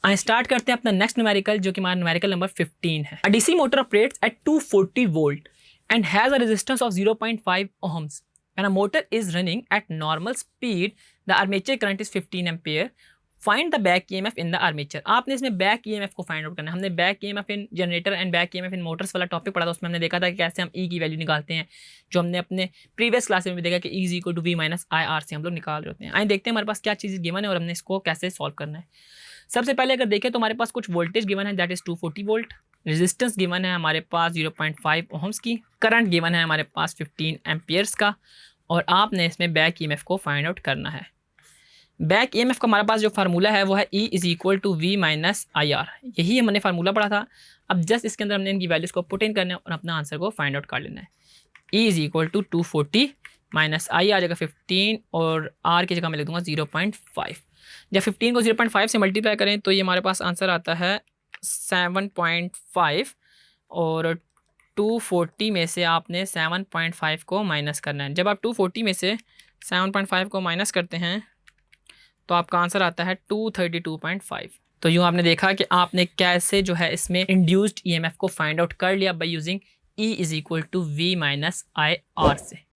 आइए स्टार्ट करते हैं अपना नेक्स्ट न्यूमेरिकल, जो कि हमारा न्यूमेरिकल नंबर 15 है। A DC motor operates at 240 volt and has a resistance of 0.5 ohms. When a motor is running at normal speed, the armature current is 15 ampere. Find the back EMF in the armature. आपने इसमें back EMF को find out करना है। हमने back EMF in generator and back EMF in Motors वाला topic पढ़ा था, उसमें हमने देखा था कि कैसे हम E की वैल्यू निकालते हैं, जो हमने अपने प्रीवियस क्लास में भी देखा कि E is equal to V minus IR से हम लोग निकाल रहे होते हैं। आइए देखते हैं हमारे पास क्या चीज़ गिवन है और हमने इसको कैसे सॉल्व करना है। सबसे पहले अगर देखें तो हमारे पास कुछ वोल्टेज गिवन है, that is 240 volt. Resistance given है हमारे पास 0.5 ओहम्स की। करंट गिवन है हमारे पास 15 एम्पियर्स का। और आपने इसमें बैक ईएमएफ को फाइंड आउट करना है। बैक ईएमएफ का हमारे पास जो फार्मूला है वो है E is equal to V minus IR। यही हमने फार्मूला पढ़ा था। अब जस्ट इसके अंदर हमने इनकी वैल्यूज़ को पुट इन करना है और अपना आंसर को फाइंड आउट कर लेना है। E is equal to 240 minus I आ जाएगा 15 और R की जगह मैं लिख दूंगा 0.5। जब 15 को 0.5 से मल्टीप्लाई करें तो ये हमारे पास आंसर आता है 7.5 और 240 में से आपने 7.5 को माइनस करना है। जब आप 240 में से 7.5 को माइनस करते हैं तो आपका आंसर आता है 232.5। तो यूँ आपने देखा कि आपने कैसे जो है इसमें इंड्यूस्ड ईएमएफ को फाइंड आउट कर लिया by using E is equal to V minus IR से।